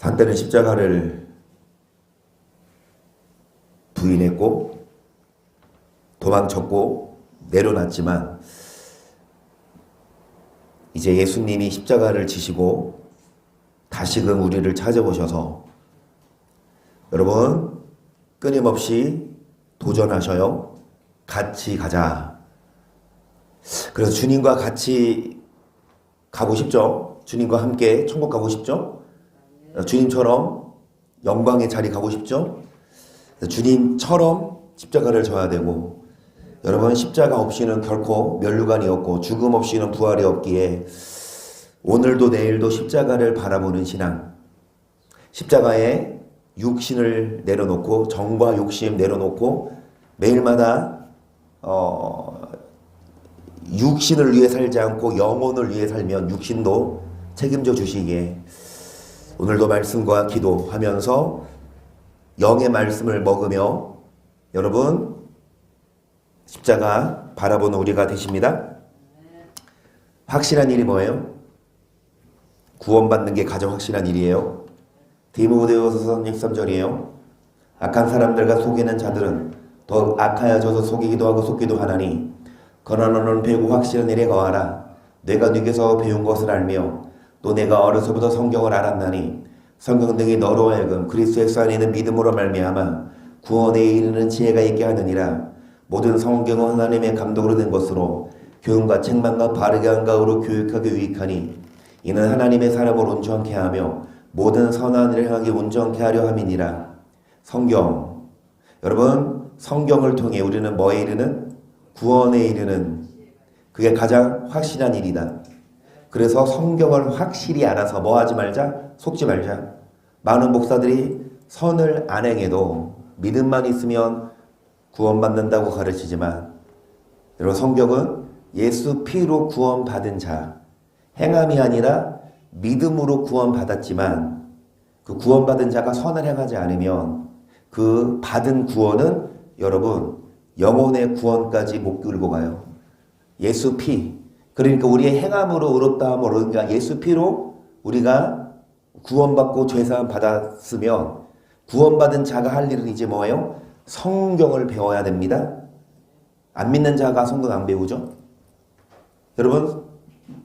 한때는 십자가를 부인했고 도망쳤고 내려놨지만 이제 예수님이 십자가를 지시고 다시금 우리를 찾아오셔서 여러분 끊임없이 도전하셔요. 같이 가자. 그래서 주님과 같이 가고 싶죠? 주님과 함께 천국 가고 싶죠? 주님처럼 영광의 자리 가고 싶죠? 주님처럼 십자가를 져야 되고, 여러분 십자가 없이는 결코 면류관이 없고 죽음 없이는 부활이 없기에 오늘도 내일도 십자가를 바라보는 신앙, 십자가에 육신을 내려놓고 정과 욕심 내려놓고 매일마다 육신을 위해 살지 않고 영혼을 위해 살면 육신도 책임져 주시기에 오늘도 말씀과 기도하면서 영의 말씀을 먹으며 여러분 십자가 바라보는 우리가 되십니다. 확실한 일이 뭐예요? 구원받는 게 가장 확실한 일이에요. 디모데후서 13절이에요. 악한 사람들과 속이는 자들은 더 악하여져서 속이기도 하고 속기도 하나니 그러나 너는 배우고 확실한 일에 거하라. 내가 네게서 배운 것을 알며 또 내가 어려서부터 성경을 알았나니 성경 등이 너로 하여금 그리스도 예수 안에 있는 믿음으로 말미암아 구원에 이르는 지혜가 있게 하느니라. 모든 성경은 하나님의 감독으로 된 것으로 교훈과 책망과 바르게 한 가으로 교육하게 유익하니 이는 하나님의 사람을 온전케 하며 모든 선한 일을 행하게 온전케 하려 함이니라. 성경, 여러분 성경을 통해 우리는 뭐에 이르는? 구원에 이르는, 그게 가장 확실한 일이다. 그래서 성경을 확실히 알아서 뭐 하지 말자? 속지 말자. 많은 목사들이 선을 안 행해도 믿음만 있으면 구원받는다고 가르치지만, 여러분 성경은 예수 피로 구원받은 자, 행함이 아니라 믿음으로 구원받았지만 그 구원받은 자가 선을 행하지 않으면 그 받은 구원은 여러분 영혼의 구원까지 못 끌고 가요. 예수 피, 그러니까 우리의 행함으로 의롭다 함을 그러니까 예수 피로 우리가 구원받고 죄사함 받았으면 구원받은 자가 할 일은 이제 뭐예요? 성경을 배워야 됩니다. 안 믿는 자가 성경 안 배우죠? 여러분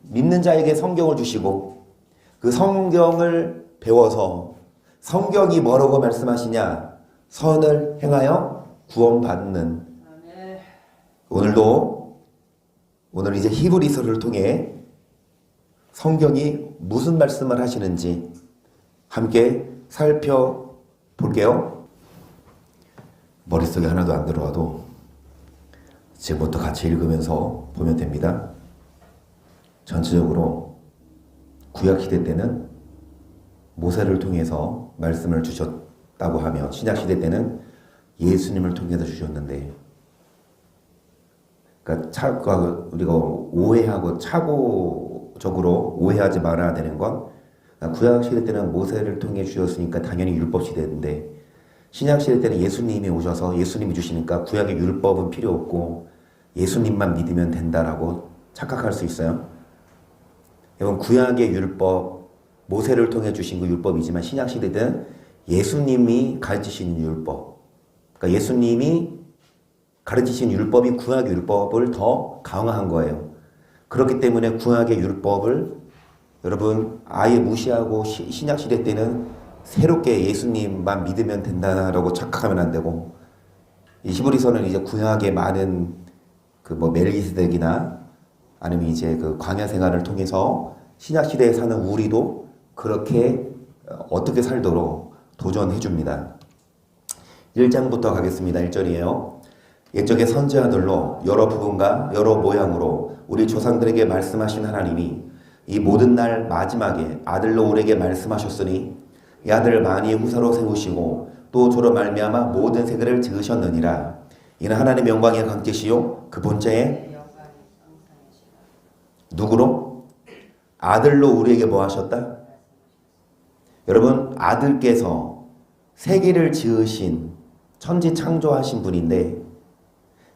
믿는 자에게 성경을 주시고 그 성경을 배워서 성경이 뭐라고 말씀하시냐? 선을 행하여 구원받는. 오늘 이제 히브리서를 통해 성경이 무슨 말씀을 하시는지 함께 살펴볼게요. 머릿속에 하나도 안 들어와도 지금부터 같이 읽으면서 보면 됩니다. 전체적으로 구약시대 때는 모세를 통해서 말씀을 주셨다고 하며 신약시대 때는 예수님을 통해서 주셨는데, 그러니까 우리가 오해하고 착오적으로 오해하지 말아야 되는 건, 구약시대 때는 모세를 통해 주셨으니까 당연히 율법시대인데 신약시대 때는 예수님이 오셔서 예수님이 주시니까 구약의 율법은 필요 없고 예수님만 믿으면 된다라고 착각할 수 있어요. 여러분 구약의 율법, 모세를 통해 주신 그 율법이지만 신약시대 때는 예수님이 가르치시는 율법, 그러니까 예수님이 가르치신 율법이 구약의 율법을 더 강화한 거예요. 그렇기 때문에 구약의 율법을 여러분 아예 무시하고 신약시대 때는 새롭게 예수님만 믿으면 된다라고 착각하면 안 되고, 이 히브리서는 이제 구약의 많은 멜기세덱이나 아니면 이제 그 광야 생활을 통해서 신약시대에 사는 우리도 그렇게 어떻게 살도록 도전해 줍니다. 1장부터 가겠습니다. 1절이에요. 옛적의 선지자들로 여러 부분과 여러 모양으로 우리 조상들에게 말씀하신 하나님이 이 모든 날 마지막에 아들로 우리에게 말씀하셨으니 이 아들을 만유의 후사로 세우시고 또 저로 말미암아 모든 세계를 지으셨느니라. 이는 하나님의 영광의 강태시요 그 본체에 누구로? 아들로 우리에게 뭐 하셨다? 여러분 아들께서 세계를 지으신 천지 창조하신 분인데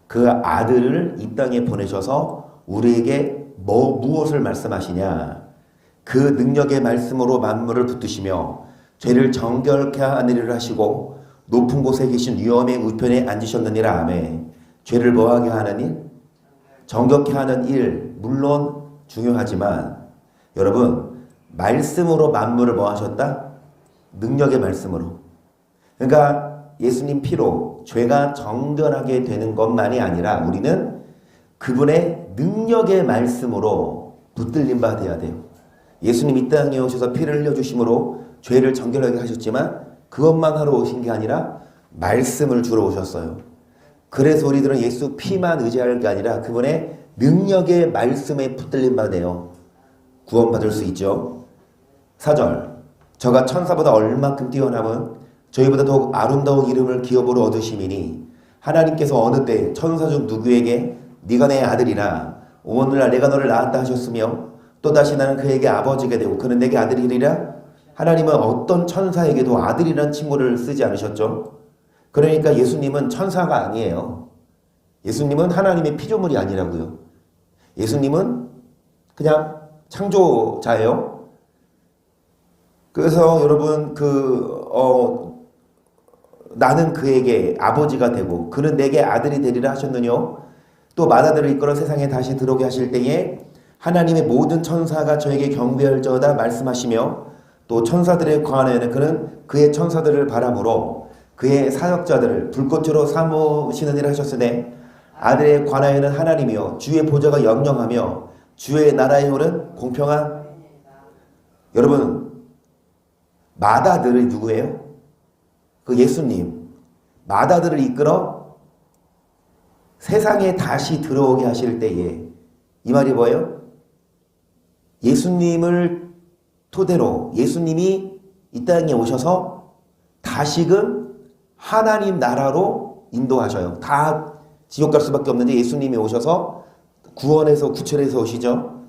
그 아들을 이 땅에 보내셔서 우리에게 무엇을 말씀하시냐? 그 능력의 말씀으로 만물을 붙드시며 죄를 정결케 하는 일을 하시고 높은 곳에 계신 위엄의 우편에 앉으셨느니라. 아멘. 죄를 뭐하게 하는 일? 정결케 하는 일 물론 중요하지만 여러분 말씀으로 만물을 뭐 하셨다? 능력의 말씀으로. 그러니까 예수님 피로 죄가 정결하게 되는 것만이 아니라 우리는 그분의 능력의 말씀으로 붙들림 받아야 돼요. 예수님 이 땅에 오셔서 피를 흘려주심으로 죄를 정결하게 하셨지만 그것만 하러 오신 게 아니라 말씀을 주러 오셨어요. 그래서 우리들은 예수 피만 의지할 게 아니라 그분의 능력의 말씀에 붙들림 받아요. 구원받을 수 있죠. 4절 저가 천사보다 얼마큼 뛰어남은 저희보다 더욱 아름다운 이름을 기업으로 얻으심이니 하나님께서 어느 때 천사 중 누구에게 네가 내 아들이라 오늘날 내가 너를 낳았다 하셨으며 또다시 나는 그에게 아버지가 되고 그는 내게 아들이리라. 하나님은 어떤 천사에게도 아들이라는 친구를 쓰지 않으셨죠. 그러니까 예수님은 천사가 아니에요. 예수님은 하나님의 피조물이 아니라고요. 예수님은 그냥 창조자예요. 그래서 여러분 나는 그에게 아버지가 되고 그는 내게 아들이 되리라 하셨느뇨. 또 마다들을 이끌어 세상에 다시 들어오게 하실 때에 하나님의 모든 천사가 저에게 경배할지어다 말씀하시며 또 천사들에 관하여는 그는 그의 천사들을 바람으로 그의 사역자들을 불꽃으로 삼으시는 일을 하셨으되 아들에 관하여는 하나님이요 주의 보좌가 영영하며 주의 나라의 홀은 공평한. 여러분 마다들이 누구예요? 그 예수님. 마다들을 이끌어 세상에 다시 들어오게 하실 때에 이 말이 뭐예요? 예수님을 토대로 예수님이 이 땅에 오셔서 다시금 하나님 나라로 인도하셔요. 다 지옥 갈 수밖에 없는데 예수님이 오셔서 구원해서 구출해서 오시죠.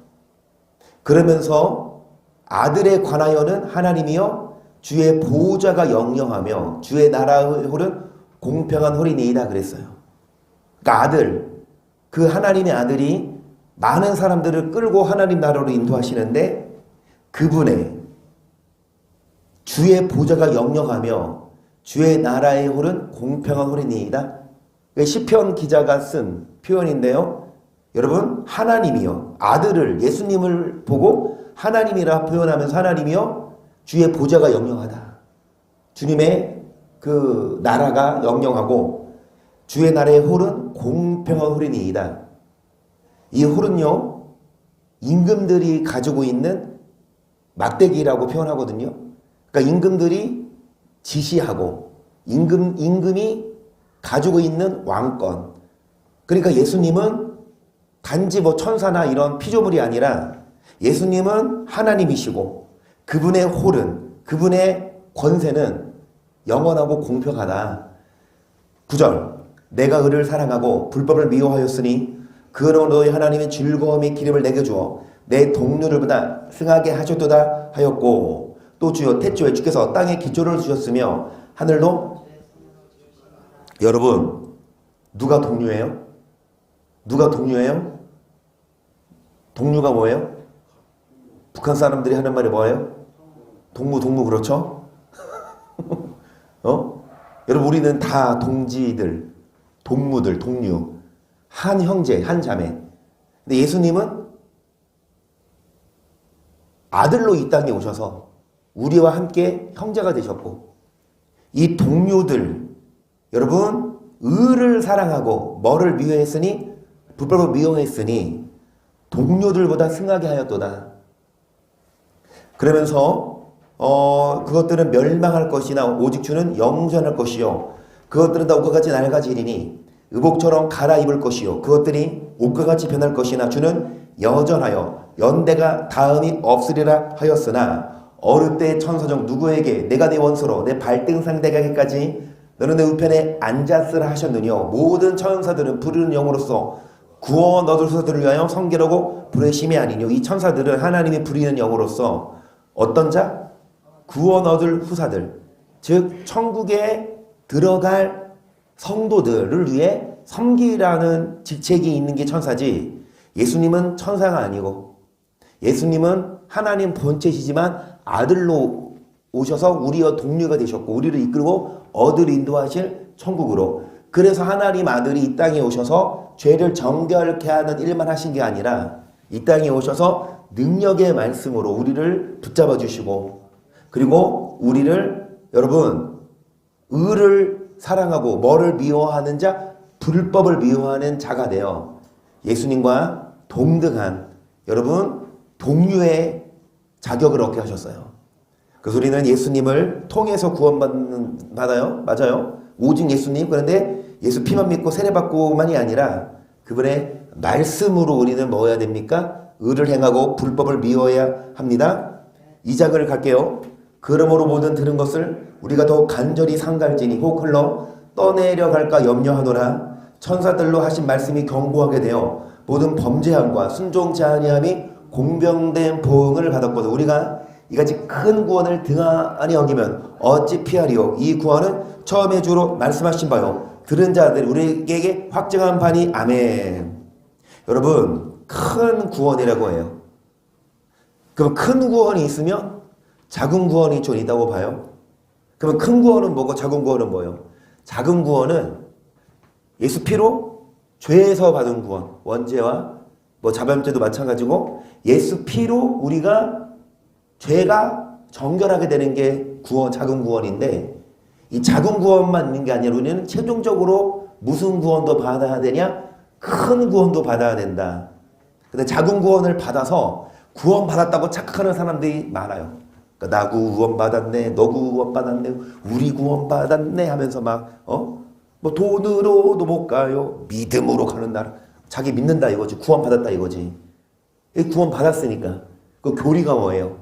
그러면서 아들에 관하여는 하나님이여 주의 보호자가 영영하며 주의 나라의 홀은 공평한 홀이니이다 그랬어요. 그러니까 아들, 그 하나님의 아들이 많은 사람들을 끌고 하나님 나라로 인도하시는데 그분의 주의 보좌가 영영하며 주의 나라의 홀은 공평한 홀이니이다. 시편 기자가 쓴 표현인데요. 여러분 하나님이요 아들을 예수님을 보고 하나님이라 표현하면서 하나님이요 주의 보좌가 영영하다. 주님의 그 나라가 영영하고 주의 나라의 홀은 공평한 홀이니이다. 이 홀은요 임금들이 가지고 있는 막대기라고 표현하거든요. 그러니까 임금들이 지시하고 임금이 가지고 있는 왕권. 그러니까 예수님은 단지 뭐 천사나 이런 피조물이 아니라 예수님은 하나님이시고 그분의 홀은 그분의 권세는 영원하고 공평하다. 9절 내가 의를 사랑하고 불법을 미워하였으니 그로 너희 하나님의 즐거움의 기름을 내게 주어 내 동료를 보다 승하게 하셨도다 하였고 또 주여 태초에 주께서 땅에 기초를 주셨으며 하늘도. 여러분 누가 동료예요? 누가 동료예요? 동료가 뭐예요? 북한 사람들이 하는 말이 뭐예요? 동무 그렇죠? 여러분 우리는 다 동지들, 동무들, 동료, 한 형제, 한 자매. 근데 예수님은 아들로 이 땅에 오셔서 우리와 함께 형제가 되셨고 이 동료들 여러분 의를 사랑하고 뭐를 미워했으니 불법을 미워했으니 동료들보다 승하게 하였도다. 그러면서 그것들은 멸망할 것이나 오직 주는 영존할 것이요 그것들은 다 옷과 같이 낡아지리니 의복처럼 갈아입을 것이요 그것들이 옷과 같이 변할 것이나 주는 여전하여 연대가 다음이 없으리라 하였으나 어느 때 천사 중 누구에게 내가 네 원수로 내 발등 상대가 하기까지 너는 내 우편에 앉았으라 하셨느뇨. 모든 천사들은 부르는 영으로서 구원 얻을 수들을 위하여 성결하고 부르심이 아니뇨. 이 천사들은 하나님이 부리는 영으로서 어떤 자? 구원 얻을 후사들, 즉 천국에 들어갈 성도들을 위해 섬기라는 직책이 있는 게 천사지 예수님은 천사가 아니고 예수님은 하나님 본체시지만 아들로 오셔서 우리의 동료가 되셨고 우리를 이끌고 어디로 인도하실 천국으로. 그래서 하나님 아들이 이 땅에 오셔서 죄를 정결케 하는 일만 하신 게 아니라 이 땅에 오셔서 능력의 말씀으로 우리를 붙잡아 주시고 그리고 우리를 여러분 의를 사랑하고 뭐를 미워하는 자? 불법을 미워하는 자가 되어 예수님과 동등한 여러분 동류의 자격을 얻게 하셨어요. 그래서 우리는 예수님을 통해서 받아요. 맞아요. 오직 예수님. 그런데 예수 피만 믿고 세례받고만이 아니라 그분의 말씀으로 우리는 뭐 해야 됩니까? 의를 행하고 불법을 미워해야 합니다. 2장을 갈게요. 그러므로 모든 들은 것을 우리가 더욱 간절히 상갈지니 혹 흘러 떠내려갈까 염려하노라. 천사들로 하신 말씀이 경고하게 되어 모든 범죄함과 순종치 아니함이 공병된 보응을 받았거든. 우리가 이같이 큰 구원을 등한히 여기면 어찌 피하리요. 이 구원은 처음에 주로 말씀하신 바요 들은 자들이 우리에게 확증한 바니 아멘. 여러분 큰 구원이라고 해요. 그럼 큰 구원이 있으면 작은 구원이 좀 있다고 봐요. 그러면 큰 구원은 뭐고 작은 구원은 뭐예요? 작은 구원은 예수 피로 죄에서 받은 구원, 원죄와 뭐 자범죄도 마찬가지고 예수 피로 우리가 죄가 정결하게 되는 게 구원, 작은 구원인데 이 작은 구원만 있는 게 아니라 우리는 최종적으로 무슨 구원도 받아야 되냐? 큰 구원도 받아야 된다. 근데 작은 구원을 받아서 구원 받았다고 착각하는 사람들이 많아요. 그러니까 나 구원 받았네, 너 구원 받았네, 우리 구원 받았네 하면서 뭐 돈으로도 못 가요. 믿음으로 가는 나라. 자기 믿는다 이거지. 구원 받았다 이거지. 구원 받았으니까. 그 교리가 뭐예요?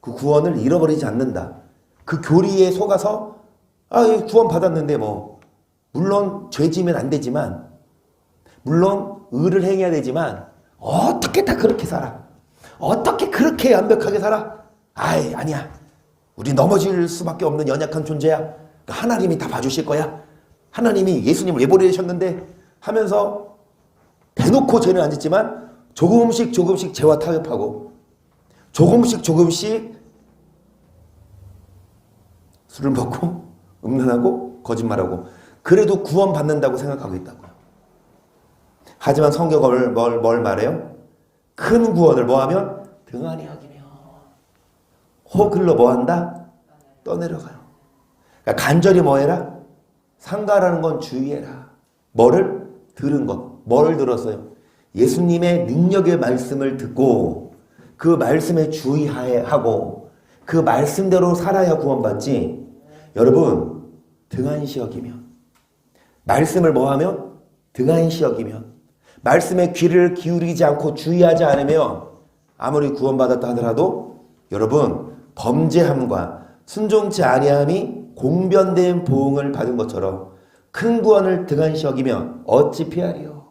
그 구원을 잃어버리지 않는다. 그 교리에 속아서 구원 받았는데 뭐 물론 죄 지면 안 되지만 물론 의를 행해야 되지만 어떻게 다 그렇게 살아? 어떻게 그렇게 완벽하게 살아? 아니야. 우리 넘어질 수밖에 없는 연약한 존재야. 그러니까 하나님이 다 봐주실 거야. 하나님이 예수님을 왜 보내셨는데 하면서 대놓고 죄는 안 짓지만 조금씩 죄와 타협하고 조금씩 술을 먹고 음란하고 거짓말하고 그래도 구원받는다고 생각하고 있다고요. 하지만 성경은 뭘 말해요? 큰 구원을 뭐하면? 등한히 여기며 혹 흘러 뭐한다? 떠내려가요. 그러니까 간절히 뭐해라? 상가라는 건 주의해라. 뭐를? 들은 것. 뭘 들었어요? 예수님의 능력의 말씀을 듣고 그 말씀에 주의하고 그 말씀대로 살아야 구원받지. 여러분 등한시 여기면 말씀을 뭐하면? 등한시 여기면 말씀에 귀를 기울이지 않고 주의하지 않으면 아무리 구원받았다 하더라도 여러분 범죄함과 순종치 아니함이 공변된 보응을 받은 것처럼 큰 구원을 등한시 여기면 어찌 피하리요.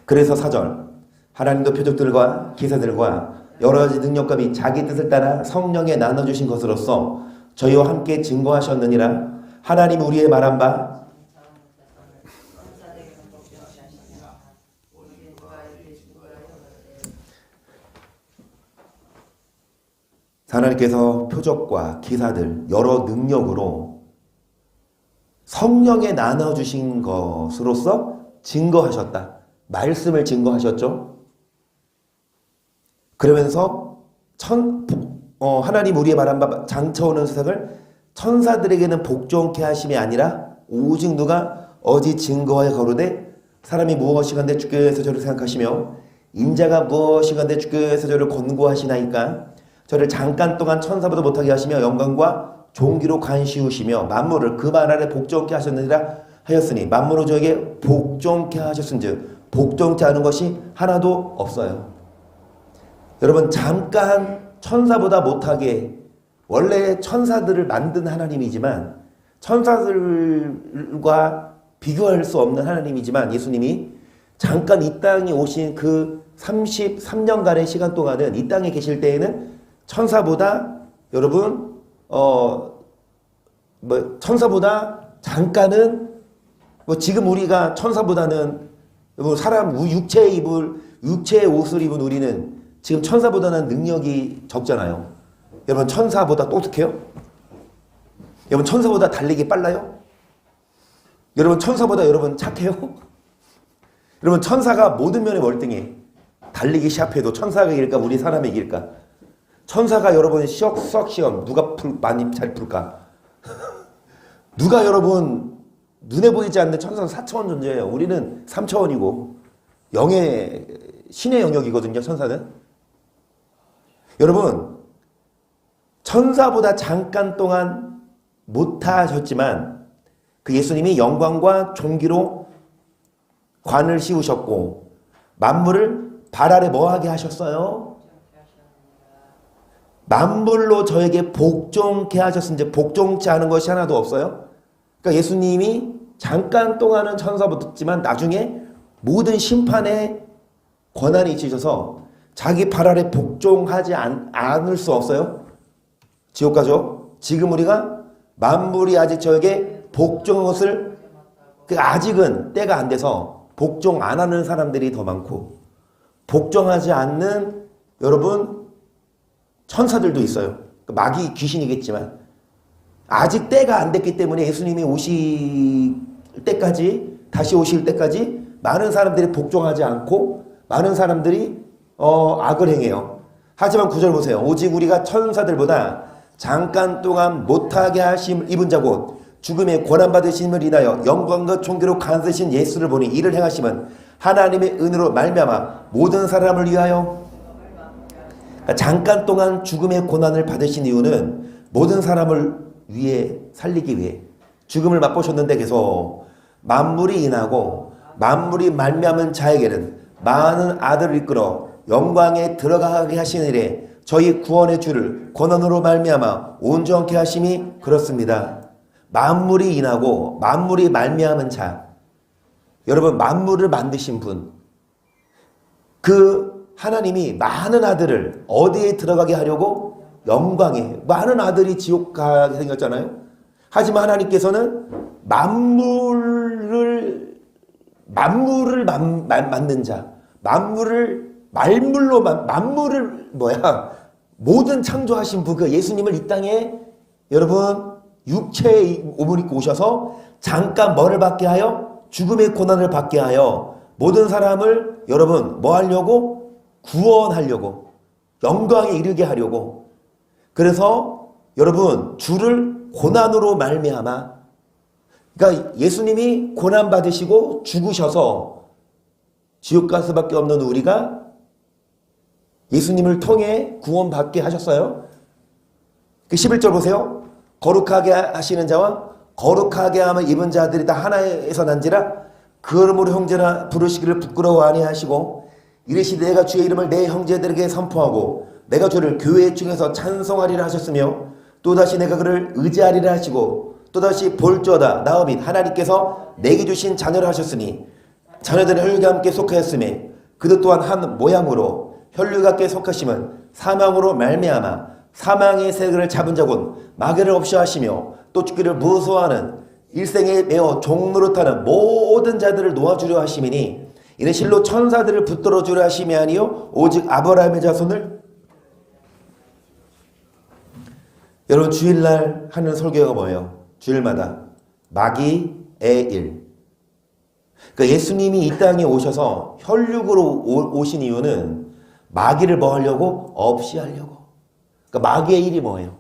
그래서 4절 하나님도 표적들과 기사들과 여러 가지 능력과 및 자기 뜻을 따라 성령에 나눠주신 것으로서 저희와 함께 증거하셨느니라. 하나님 우리의 말한 바 하나님께서 표적과 기사들 여러 능력으로 성령에 나눠주신 것으로서 증거하셨다. 말씀을 증거하셨죠. 그러면서 하나님 우리의 말한 바 장차오는 세상을 천사들에게는 복종케 하심이 아니라 오직 누가 어디 증거하여 거르되 사람이 무엇이간데 주께서 저를 생각하시며 인자가 무엇이간데 주께서 저를 권고하시나이까 저를 잠깐 동안 천사보다 못하게 하시며 영광과 존귀로 간시우시며 만물을 그 말 아래 복종케 하셨느니라 하였으니 만물을 저에게 복종케 하셨은즉 복종케 하는 것이 하나도 없어요. 여러분 잠깐 천사보다 못하게 원래 천사들을 만든 하나님이지만 천사들과 비교할 수 없는 하나님이지만 예수님이 잠깐 이 땅에 오신 그 33년간의 시간 동안은 이 땅에 계실 때에는 천사보다 여러분 천사보다 잠깐은 지금 우리가 천사보다는 사람 육체의 옷을 입은 우리는 지금 천사보다는 능력이 적잖아요. 여러분 천사보다 똑똑해요? 여러분 천사보다 달리기 빨라요? 여러분 천사보다 여러분 착해요? 여러분 천사가 모든 면에 월등해. 달리기 시합해도 천사가 이길까 우리 사람이 이길까? 천사가 여러분 수학 시험 누가 많이 잘 풀까? 누가 여러분 눈에 보이지 않는 천사는 4차원 존재예요. 우리는 3차원이고 영의 신의 영역이거든요. 천사는. 여러분 천사보다 잠깐 동안 못하셨지만 그 예수님이 영광과 존귀로 관을 씌우셨고 만물을 발 아래 뭐하게 하셨어요? 만물로 저에게 복종케 하셨은지 복종치 않은 것이 하나도 없어요. 그러니까 예수님이 잠깐 동안은 천사보다지만 나중에 모든 심판의 권한이 있으셔서 자기 발 아래 복종하지 않을 수 없어요. 지옥 가죠. 지금 우리가 만물이 아직 저에게 복종한 것을 아직은 때가 안 돼서 복종 안 하는 사람들이 더 많고 복종하지 않는 여러분 천사들도 있어요. 마귀 귀신이겠지만 아직 때가 안 됐기 때문에 예수님이 오실 때까지 다시 오실 때까지 많은 사람들이 복종하지 않고 많은 사람들이 악을 행해요. 하지만 9절 보세요. 오직 우리가 천사들보다 잠깐 동안 못하게 하심 입은 자고 죽음의 고난받으심을 인하여 영광과 존귀로 간쓰신 예수를 보니 이를 행하심은 하나님의 은혜로 말미암아 모든 사람을 위하여 그러니까 잠깐 동안 죽음의 고난을 받으신 이유는 모든 사람을 위해 살리기 위해 죽음을 맛보셨는데 계속 만물이 인하고 만물이 말미암은 자에게는 많은 아들을 이끌어 영광에 들어가게 하시는 일에 저희 구원의 주를 고난으로 말미암아 온전케 하심이 그렇습니다. 만물이 인하고 만물이 말미암은 자 여러분 만물을 만드신 분 그 하나님이 많은 아들을 어디에 들어가게 하려고 영광에 많은 아들이 지옥 가게 생겼잖아요. 하지만 하나님께서는 만물을 만든 자 만물을 말물로 만물을 모든 창조하신 분 그 예수님을 이 땅에 여러분 육체의 몸을 입고 오셔서 잠깐 뭐를 받게 하여 죽음의 고난을 받게 하여 모든 사람을 여러분 뭐 하려고 구원하려고 영광에 이르게 하려고 그래서 여러분 주를 고난으로 말미암아 그러니까 예수님이 고난 받으시고 죽으셔서 지옥 갈 수밖에 없는 우리가 예수님을 통해 구원받게 하셨어요. 그 11절 보세요. 거룩하게 하시는 자와 거룩하게 함을 입은 자들이 다 하나에서 난지라 그러므로 형제라 부르시기를 부끄러워 아니하시고 이르시되 내가 주의 이름을 내 형제들에게 선포하고 내가 주를 교회 중에서 찬송하리라 하셨으며 또다시 내가 그를 의지하리라 하시고 또다시 볼지어다 나와 및 하나님께서 내게 주신 자녀를 하셨으니 자녀들은 혈육과 함께 속하였으며 그들 또한 한 모양으로 혈육과 함께 속하심은 사망으로 말미암아 사망의 세계를 잡은 자군 마귀를 없이 하시며 또 죽기를 무서워하는 일생에 매어 종노릇하는 모든 자들을 놓아주려 하심이니 이는 실로 천사들을 붙들어 주려 하심이 아니요 오직 아브라함의 자손을 여러분 주일날 하는 설교가 뭐예요? 주일마다 마귀의 일 그러니까 예수님이 이 땅에 오셔서 혈육으로 오신 이유는 마귀를 뭐 하려고? 없이 하려고 그러니까 마귀의 일이 뭐예요?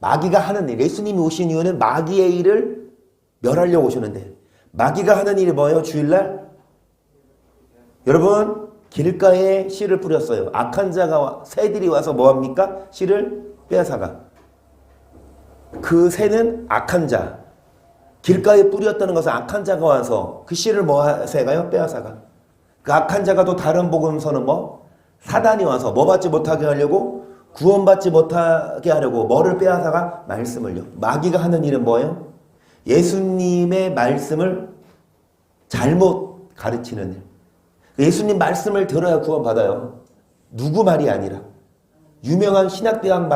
마귀가 하는 일 예수님이 오신 이유는 마귀의 일을 멸하려고 오셨는데 마귀가 하는 일이 뭐예요? 주일날 여러분 길가에 씨를 뿌렸어요. 악한 자가 새들이 와서 뭐합니까? 씨를 빼앗아가. 그 새는 악한 자. 길가에 뿌렸다는 것은 악한 자가 와서 그 씨를 뭐 해가요? 빼앗아가. 그 악한 자가 또 다른 복음서는 사단이 와서 뭐 받지 못하게 하려고 구원받지 못하게 하려고 뭐를 빼앗아가? 말씀을요. 마귀가 하는 일은 뭐예요? 예수님의 말씀을 잘못 가르치는 일. 예수님 말씀을 들어야 구원받아요. 누구 말이 아니라. 유명한 신학대학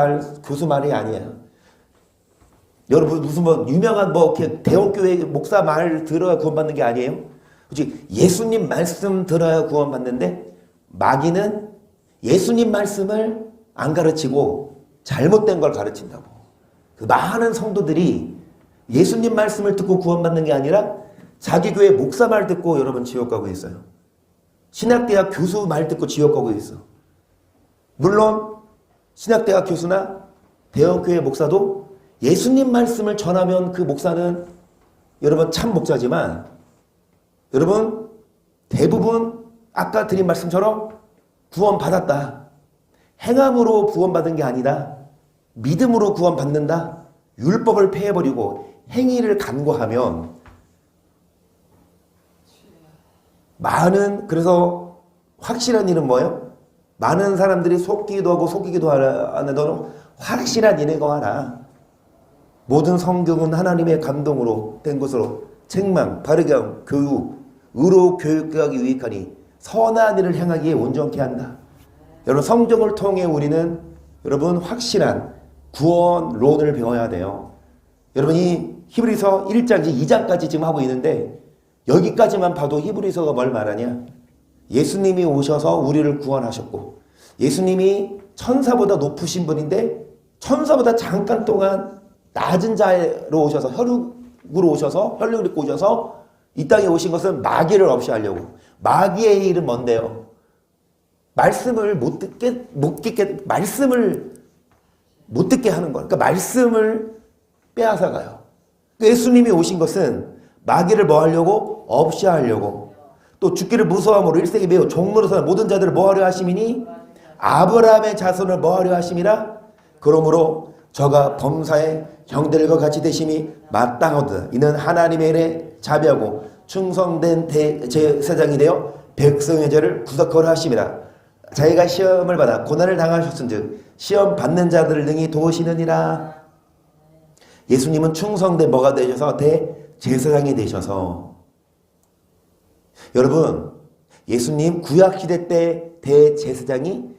교수 말이 아니에요. 여러분 무슨 유명한 이렇게 대형교회 목사 말 들어야 구원받는 게 아니에요. 그렇지? 예수님 말씀 들어야 구원받는데 마귀는 예수님 말씀을 안 가르치고 잘못된 걸 가르친다고. 그 많은 성도들이 예수님 말씀을 듣고 구원받는 게 아니라 자기 교회 목사 말 듣고 여러분 지옥 가고 있어요. 신학대학 교수 말 듣고 지옥 가고 있어. 물론 신학대학 교수나 대형교회 목사도 예수님 말씀을 전하면 그 목사는 여러분 참 목사지만 여러분 대부분 아까 드린 말씀처럼 구원받았다. 행함으로 구원받은 게 아니다. 믿음으로 구원받는다. 율법을 폐해버리고 행위를 간구하면 그래서 확실한 일은 뭐예요? 많은 사람들이 속기도 하고 속이기도 하는데 너는 확실한 일에 거하라. 모든 성경은 하나님의 감동으로 된 것으로 책망, 바르게 함, 교육, 의로 교육하기 유익하니 선한 일을 행하기에 온전케 한다. 여러분 성경을 통해 우리는 여러분 확실한 구원론을 배워야 돼요. 여러분이 히브리서 1장 2장까지 지금 하고 있는데 여기까지만 봐도 히브리서가 뭘 말하냐? 예수님이 오셔서 우리를 구원하셨고 예수님이 천사보다 높으신 분인데 천사보다 잠깐 동안 낮은 자로 오셔서 혈육으로 오셔서 혈육을 입고 오셔서 이 땅에 오신 것은 마귀를 없이 하려고. 마귀의 일은 뭔데요? 말씀을 못 듣게 말씀을 못 듣게 하는 거예요. 그러니까 말씀을 빼앗아가요. 예수님이 오신 것은 마귀를 뭐 하려고? 없이 하려고. 또 죽기를 무서워함으로 일생에 매우 종로로서 모든 자들을 뭐 하려 하심이니? 아브라함의 자손을 뭐 하려 하심이라? 그러므로 저가 범사의 형들과 같이 되심이 마땅하다. 이는 하나님의 일에 자비하고 충성된 대제사장이 되어 백성의 죄를 구속하려 하심이라. 자기가 시험을 받아 고난을 당하셨은즉 시험 받는 자들을 능히 도우시느니라. 예수님은 충성된 뭐가 되셔서 대제사장이 되셔서 여러분 예수님 구약시대 때 대제사장이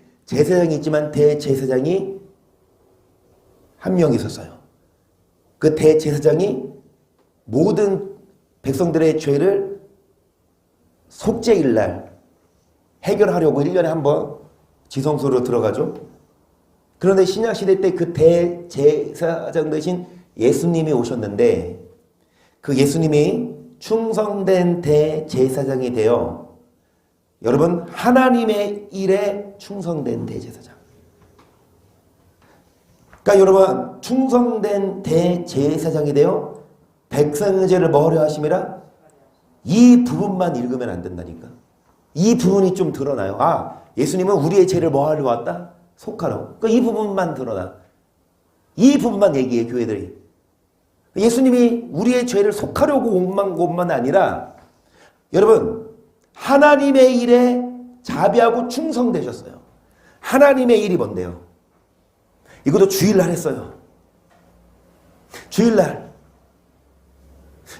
있지만 대제사장이 한 명 있었어요. 그 대제사장이 모든 백성들의 죄를 속죄일날 해결하려고 1년에 한 번 지성소로 들어가죠. 그런데 신약시대 때 그 대제사장 대신 예수님이 오셨는데 그 예수님이 충성된 대제사장이 되어 여러분 하나님의 일에 충성된 대제사장. 그러니까 여러분 충성된 대제사장이 되어 백성의 죄를 뭐하려 하심이라? 이 부분만 읽으면 안 된다니까. 이 부분이 좀 드러나요. 아, 예수님은 우리의 죄를 뭐하러 왔다? 속하라고. 그러니까 이 부분만 드러나. 이 부분만 얘기해 교회들이. 예수님이 우리의 죄를 속하려고 온 것만 아니라 여러분 하나님의 일에 자비하고 충성되셨어요. 하나님의 일이 뭔데요? 이것도 주일날 했어요. 주일날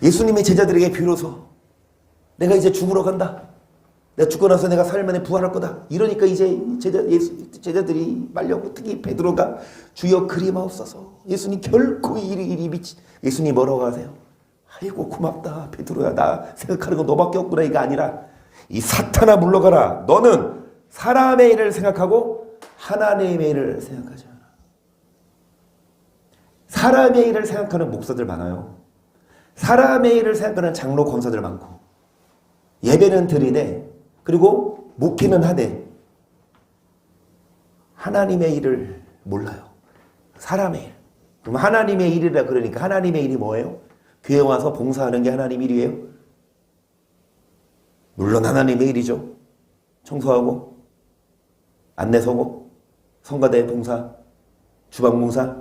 예수님이 제자들에게 비로소 내가 이제 죽으러 간다. 내가 죽고 나서 내가 4일 만에 부활할 거다. 이러니까 이제 제자들이 말려고 특히 베드로가 주여 그리마옵소서. 예수님 결코 일이 미치. 예수님 뭐라고 하세요? 아이고 고맙다 베드로야. 나 생각하는 건 너밖에 없구나. 이거 아니라 이 사탄아 물러가라. 너는 사람의 일을 생각하고 하나님의 일을 생각하지 않아. 사람의 일을 생각하는 목사들 많아요. 사람의 일을 생각하는 장로 권사들 많고 예배는 드리되 그리고 목회는 하되 하나님의 일을 몰라요. 사람의 일. 그럼 하나님의 일이라 그러니까 하나님의 일이 뭐예요? 교회 와서 봉사하는 게 하나님 일이에요? 물론 하나님의 일이죠. 청소하고 안내 서고 성가대 봉사 주방 봉사.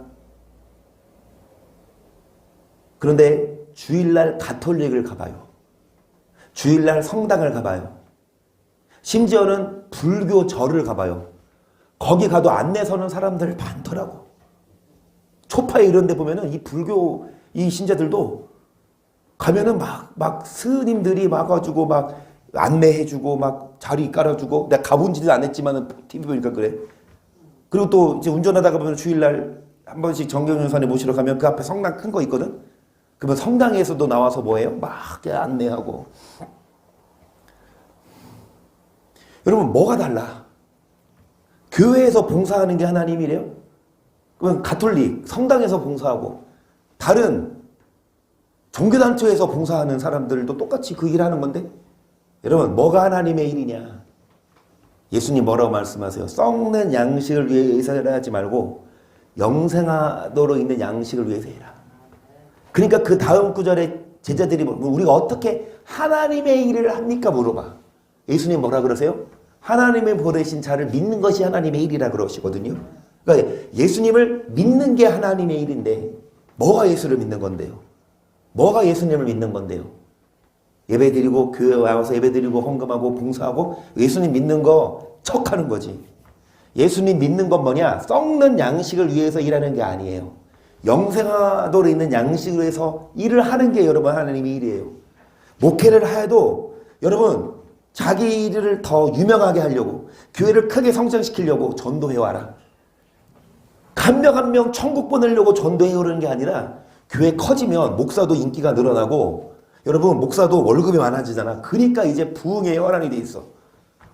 그런데 주일날 가톨릭을 가봐요. 주일날 성당을 가봐요. 심지어는 불교 절을 가봐요. 거기 가도 안내 서는 사람들 많더라고. 초파에 이런 데 보면은 이 불교 이 신자들도 가면은 막 스님들이 와가지고 막 안내해주고 막 자리 깔아주고 내가 가본지도 안 했지만은 TV 보니까 그래. 그리고 또 이제 운전하다가 보면 주일날 한 번씩 정경유산에 모시러 가면 그 앞에 성당 큰 거 있거든. 그러면 성당에서도 나와서 뭐해요? 막 안내하고. 여러분 뭐가 달라? 교회에서 봉사하는 게 하나님 일이에요? 그러면 가톨릭 성당에서 봉사하고 다른 종교단체에서 봉사하는 사람들도 똑같이 그 일하는 건데 여러분 뭐가 하나님의 일이냐? 예수님 뭐라고 말씀하세요? 썩는 양식을 위해서 하지 말고 영생하도록 있는 양식을 위해서 해라. 그러니까 그 다음 구절에 제자들이 우리가 어떻게 하나님의 일을 합니까? 물어봐. 예수님 뭐라 그러세요? 하나님의 보내신 자를 믿는 것이 하나님의 일이라 그러시거든요. 그러니까 예수님을 믿는 게 하나님의 일인데 뭐가 예수를 믿는 건데요? 뭐가 예수님을 믿는 건데요? 예배드리고 교회 와서 예배드리고 헌금하고 봉사하고 예수님 믿는 거 척하는 거지. 예수님 믿는 건 뭐냐? 썩는 양식을 위해서 일하는 게 아니에요. 영생하도록 있는 양식을 위해서 일을 하는 게 여러분 하나님의 일이에요. 목회를 해도 여러분 자기 일을 더 유명하게 하려고 교회를 크게 성장시키려고 전도해와라. 한 명 한 명 천국 보내려고 전도해오는 게 아니라 교회 커지면 목사도 인기가 늘어나고 여러분 목사도 월급이 많아지잖아. 그러니까 이제 부흥의 연한이 돼 있어.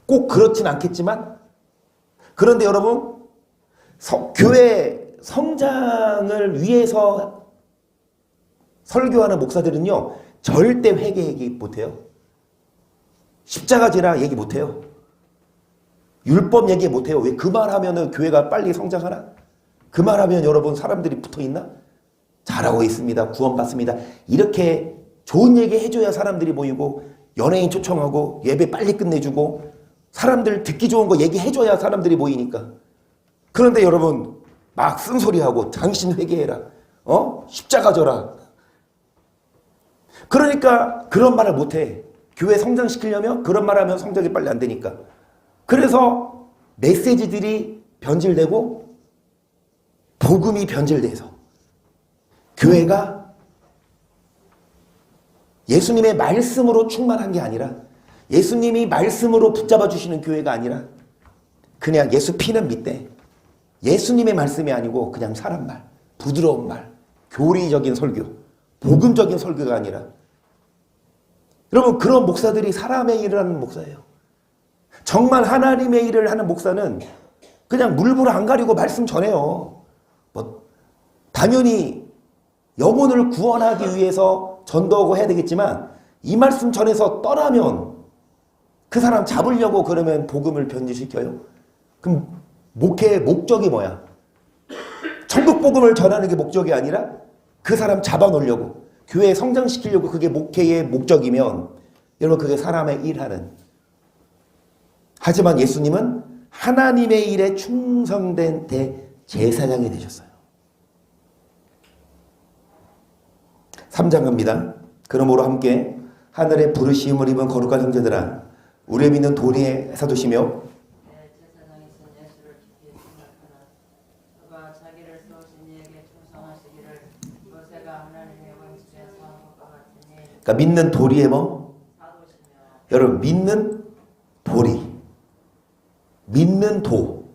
꼭 그렇진 않겠지만 그런데 여러분 교회 성장을 위해서 설교하는 목사들은요 절대 회개 얘기 못해요. 십자가지라 얘기 못해요. 율법 얘기 못해요. 왜? 그 말하면 교회가 빨리 성장하나? 그 말하면 여러분 사람들이 붙어있나? 잘하고 있습니다. 구원받습니다. 이렇게 좋은 얘기 해줘야 사람들이 모이고 연예인 초청하고 예배 빨리 끝내주고 사람들 듣기 좋은 거 얘기해줘야 사람들이 모이니까. 그런데 여러분 막 쓴소리하고 당신 회개해라. 십자가 져라. 그러니까 그런 말을 못해. 교회 성장시키려면 그런 말하면 성장이 빨리 안 되니까. 그래서 메시지들이 변질되고 복음이 변질돼서 교회가 예수님의 말씀으로 충만한 게 아니라 예수님이 말씀으로 붙잡아 주시는 교회가 아니라 그냥 예수 피는 밑에 예수님의 말씀이 아니고 그냥 사람 말, 부드러운 말, 교리적인 설교, 복음적인 설교가 아니라 여러분 그런 목사들이 사람의 일을 하는 목사예요. 정말 하나님의 일을 하는 목사는 그냥 물불 안 가리고 말씀 전해요. 당연히 영혼을 구원하기 위해서 전도하고 해야 되겠지만 이 말씀 전해서 떠나면 그 사람 잡으려고 그러면 복음을 변질시켜요. 그럼 목회의 목적이 뭐야? 천국 복음을 전하는 게 목적이 아니라 그 사람 잡아놓으려고 교회에 성장시키려고 그게 목회의 목적이면 여러분 그게 사람의 일하는. 하지만 예수님은 하나님의 일에 충성된 대제사장이 되셨어요. 3장 갑니다. 그러므로 함께 하늘의 부르심을 입은 거룩한 형제들아 우리의 믿는 도리에 사두시며 제사장이신 예수를 깊이 생각하라. 그가 자기를 세우신 이에게 충성하시기를 모세가 하나님의 왕집에서 한 것과 같으니. 그러니까 믿는 도리에 뭐? 사도시며. 여러분 믿는 도리, 믿는 도.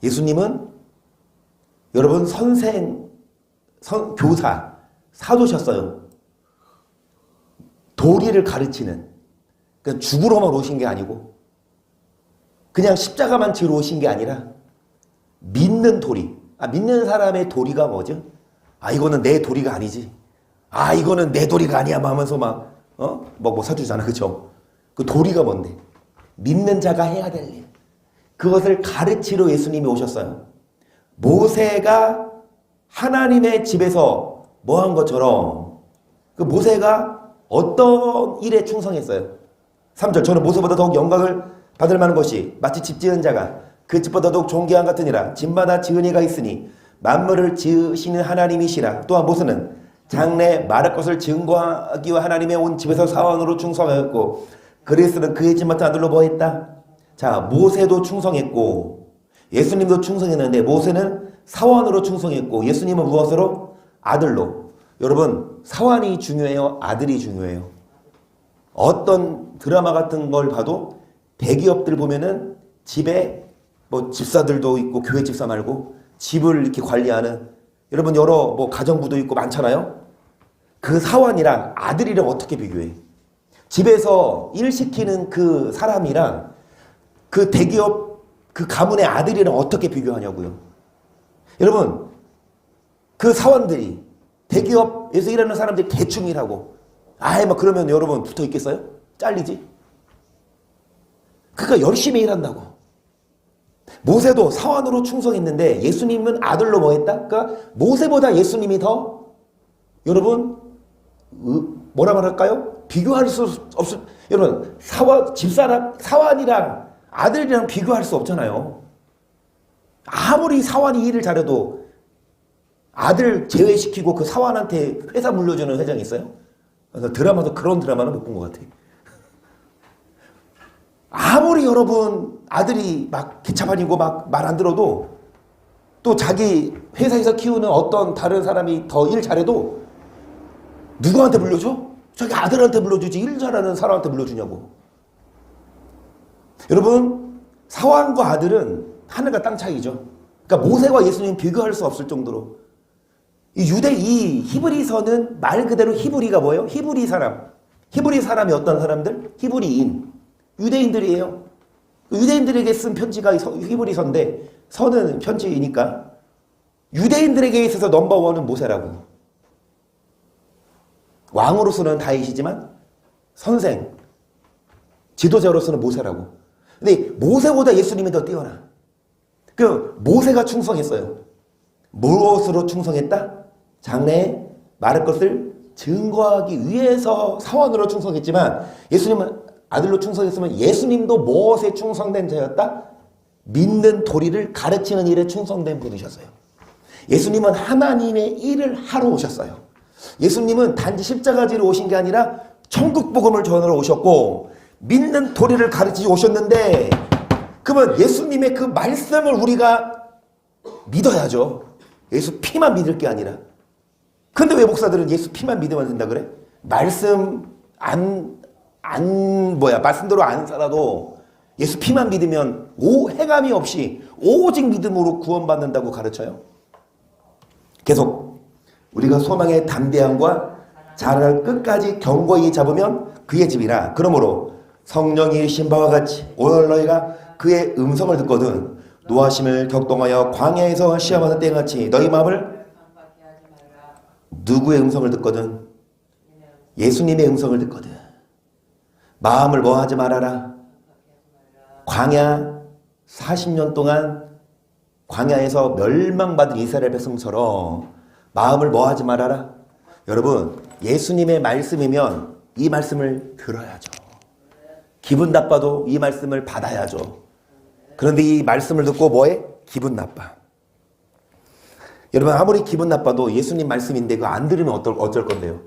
예수님은 여러분 교사, 사도셨어요. 도리를 가르치는. 그러니까 죽으러만 오신 게 아니고 그냥 십자가만 지러 오신 게 아니라 믿는 도리. 믿는 사람의 도리가 뭐죠? 이거는 내 도리가 아니지. 이거는 내 도리가 아니야 하면서 뭐 사주잖아. 그쵸? 그 도리가 뭔데? 믿는 자가 해야 될 일. 그것을 가르치러 예수님이 오셨어요. 모세가 하나님의 집에서 뭐 한 것처럼 그 모세가 어떤 일에 충성했어요? 3절 저는 모세보다 더욱 영광을 받을 만한 것이 마치 집 지은 자가 그 집보다 더욱 존귀한 같으니라. 집마다 지은 이가 있으니 만물을 지으시는 하나님이시라. 또한 모세는 장래 말할 것을 증거하기 위해 하나님의 온 집에서 사원으로 충성하였고 그리스는 그의 집마다 아들로 뭐했다? 자, 모세도 충성했고 예수님도 충성했는데 모세는 사원으로 충성했고 예수님은 무엇으로? 아들로. 여러분 사원이 중요해요? 아들이 중요해요? 어떤 드라마 같은 걸 봐도 대기업들 보면은 집에 뭐 집사들도 있고 교회 집사 말고 집을 이렇게 관리하는 여러분 여러 뭐 가정부도 있고 많잖아요. 그 사원이랑 아들이랑 어떻게 비교해? 집에서 일 시키는 그 사람이랑 그 대기업 그 가문의 아들이랑 어떻게 비교하냐고요. 여러분, 그 사원들이 대기업에서 일하는 사람들이 대충 일하고 아예 막 그러면 여러분 붙어 있겠어요? 잘리지? 그러니까 열심히 일한다고. 모세도 사원으로 충성했는데 예수님은 아들로 뭐 했다? 그러니까 모세보다 예수님이 더 여러분 뭐라 말할까요? 비교할 수 없을 여러분 집사람 사원이랑 아들이랑 비교할 수 없잖아요. 아무리 사원이 일을 잘해도 아들 제외시키고 그 사원한테 회사 물려주는 회장이 있어요? 그래서 드라마도 그런 드라마는 못 본 것 같아. 아무리 여러분 아들이 막 개차반이고 막 말 안 들어도 또 자기 회사에서 키우는 어떤 다른 사람이 더 일 잘해도 누구한테 물려줘? 자기 아들한테 물려주지 일 잘하는 사람한테 물려주냐고. 여러분 사원과 아들은 하늘과 땅 차이죠. 그러니까 모세와 예수님 비교할 수 없을 정도로 이 히브리서는 말 그대로 히브리가 뭐예요? 히브리 사람이 어떤 사람들? 히브리인 유대인들이에요. 유대인들에게 쓴 편지가 히브리서인데 서는 편지이니까 유대인들에게 있어서 넘버원은 모세라고. 왕으로서는 다윗이지만 선생, 지도자로서는 모세라고. 근데 모세보다 예수님이 더 뛰어나. 그 모세가 충성했어요. 무엇으로 충성했다? 장래에 말할 것을 증거하기 위해서 사원으로 충성했지만 예수님은 아들로 충성했으면 예수님도 무엇에 충성된 자였다? 믿는 도리를 가르치는 일에 충성된 분이셨어요. 예수님은 하나님의 일을 하러 오셨어요. 예수님은 단지 십자가지로 오신 게 아니라 천국 복음을 전하러 오셨고 믿는 도리를 가르치러 오셨는데 그러면 예수님의 그 말씀을 우리가 믿어야죠. 예수 피만 믿을 게 아니라. 근데 왜 목사들은 예수 피만 믿으면 된다 그래? 말씀대로 안 살아도 예수 피만 믿으면 행함이 없이 오직 믿음으로 구원받는다고 가르쳐요. 계속 우리가 소망의 담대함과 자랑을 끝까지 견고히 잡으면 그의 집이라. 그러므로 성령이 신바와 같이 오늘 너희가 그의 음성을 듣거든 노하심을 격동하여 광야에서 시험하는 때같이 너희 마음을 누구의 음성을 듣거든? 예수님의 음성을 듣거든 마음을 뭐 하지 말아라. 광야 40년 동안 광야에서 멸망받은 이스라엘 백성처럼 마음을 뭐 하지 말아라. 여러분 예수님의 말씀이면 이 말씀을 들어야죠. 기분 나빠도 이 말씀을 받아야죠. 그런데 이 말씀을 듣고 뭐해? 기분 나빠. 여러분 아무리 기분 나빠도 예수님 말씀인데 그거 안 들으면 어쩔 건데요?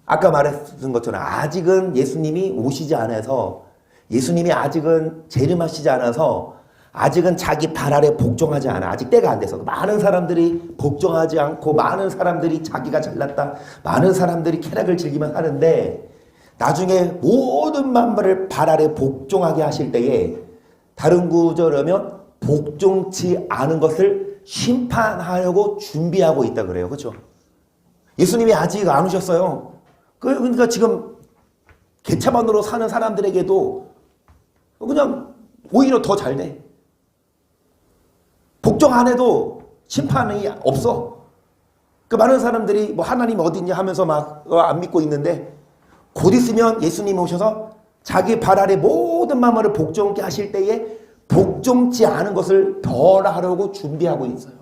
아까 말했던 것처럼 아직은 예수님이 오시지 않아서 예수님이 아직은 재림하시지 않아서 아직은 자기 발 아래 복종하지 않아. 아직 때가 안 돼서 많은 사람들이 복종하지 않고 많은 사람들이 자기가 잘났다. 많은 사람들이 쾌락을 즐기면 하는데 나중에 모든 만물을 발 아래 복종하게 하실 때에 다른 구절하면 복종치 않은 것을 심판하려고 준비하고 있다 그래요. 그렇죠? 예수님이 아직 안 오셨어요. 그러니까 지금 개차반으로 사는 사람들에게도 그냥 오히려 더 잘 돼. 복종 안 해도 심판이 없어. 그 많은 사람들이 뭐 하나님 어디 있냐 하면서 막 안 믿고 있는데 곧 있으면 예수님이 오셔서 자기 발 아래 모든 만물을 복종케 하실 때에 복종치 않은 것을 덜하려고 준비하고 있어요.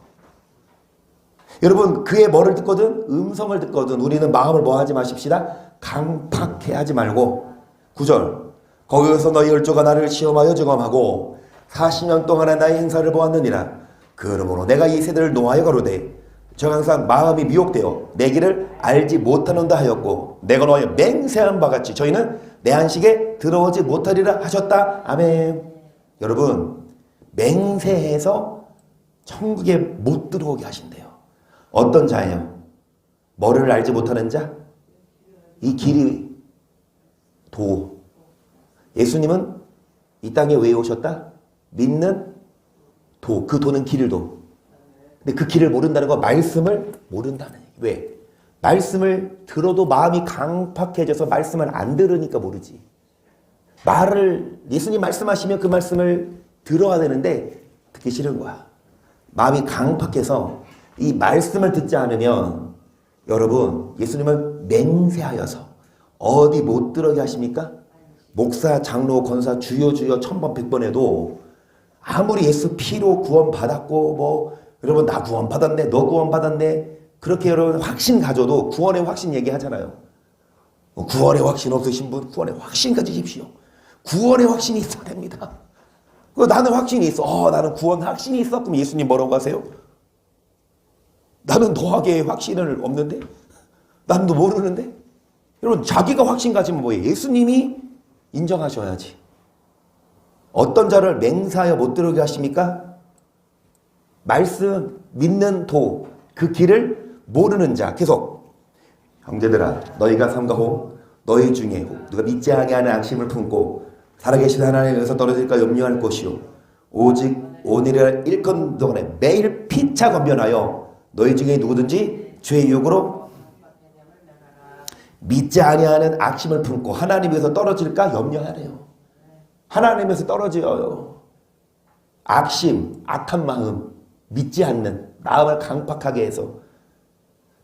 여러분 그의 뭐를 듣거든? 음성을 듣거든 우리는 마음을 뭐 하지 마십시다. 강팍해 하지 말고 9절 거기서 너희 열조가 나를 시험하여 증언하고 40년 동안의 나의 행사를 보았느니라. 그러므로 내가 이 세대를 노하여 가로되 저 항상 마음이 미혹되어 내 길을 알지 못하는다 하였고 내가 너의 맹세한 바 같이 저희는 내 안식에 들어오지 못하리라 하셨다. 아멘. 여러분 맹세해서 천국에 못 들어오게 하신대요. 어떤 자예요? 뭐를 알지 못하는 자? 이 길이 도. 예수님은 이 땅에 왜 오셨다? 믿는 도. 그 도는 길을 도. 근데 그 길을 모른다는 건 말씀을 모른다는 얘기. 왜? 말씀을 들어도 마음이 강팍해져서 말씀을 안 들으니까 모르지. 예수님 말씀하시면 그 말씀을 들어야 되는데 듣기 싫은 거야. 마음이 강팍해서 이 말씀을 듣지 않으면 여러분 예수님을 맹세하여서 어디 못 들어게 하십니까? 목사, 장로, 권사 주여 주여 1000번 100번 해도 아무리 예수 피로 구원 받았고 뭐 여러분 나 구원 받았네 너 구원 받았네 그렇게 여러분 확신 가져도 구원의 확신 얘기하잖아요. 구원의 확신 없으신 분 구원의 확신 가지십시오. 구원의 확신이 있어야 됩니다. 나는 확신이 있어. 나는 구원 확신이 있어. 그럼 예수님 뭐라고 하세요? 나는 너에게 확신을 없는데? 나는 너 모르는데? 여러분 자기가 확신 가지면 뭐예요? 예수님이 인정하셔야지. 어떤 자를 맹세하여 못 들어오게 하십니까? 말씀 믿는 도 그 길을 모르는 자. 계속 형제들아 너희가 삼가호 너희 중에 누가 믿지 아니하는 악심을 품고 살아계신 하나님에서 떨어질까 염려할 것이요 오직 오늘을 일건 동안에 매일 피차 건면하여 너희 중에 누구든지 죄의 유혹으로 믿지 아니하는 악심을 품고 하나님에서 떨어질까 염려하래요. 하나님에서 떨어져요. 악심, 악한 마음, 믿지 않는 마음을 강팍하게 해서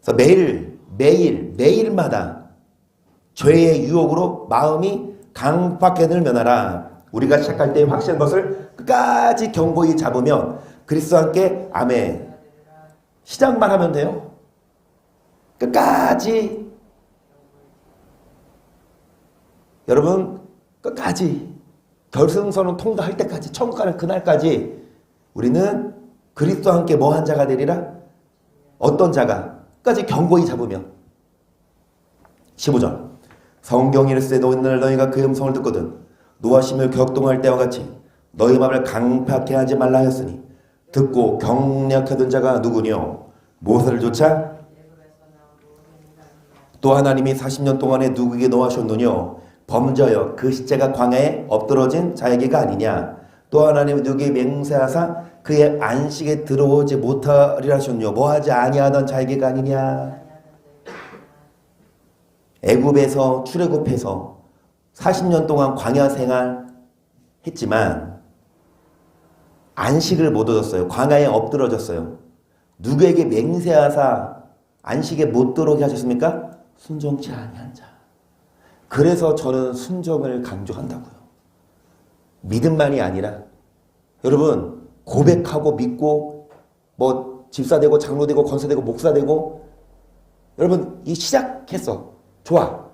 그래서 매일마다 죄의 유혹으로 마음이 강팍해들 면하라. 우리가 시작할 때 확실한 것을 끝까지 견고히 잡으면 그리스도와 함께 아멘. 시작만 하면 돼요. 끝까지 여러분 끝까지 결승선을 통과할 때까지 천국 가는 그날까지 우리는 그리스도와 함께 뭐한 자가 되리라? 어떤 자가? 끝까지 견고히 잡으면 15절 성경이 이르시되 오늘 너희가 그의 음성을 듣거든 노하심을 격동할 때와 같이 너희 마음을 강팍해 하지 말라 하였으니 듣고 경략하던 자가 누구뇨? 모세를 쫓아 또 하나님이 40년 동안에 누구에게 노하셨느뇨? 범죄여 그 시체가 광야에 엎드러진 자에게가 아니냐? 또 하나님이 누구에게 맹세하사 그의 안식에 들어오지 못하리라 하셨뇨? 뭐하지 아니하던 자에게가 아니냐? 애굽에서 출애굽해서 40년 동안 광야 생활 했지만 안식을 못 얻었어요. 광야에 엎드러졌어요. 누구에게 맹세하사 안식에 못 들어오게 하셨습니까? 순종치 아니한 자. 그래서 저는 순종을 강조한다고요. 믿음만이 아니라 여러분 고백하고 믿고 뭐 집사 되고 장로 되고 권사 되고 목사 되고 여러분 이 시작했어. 좋아.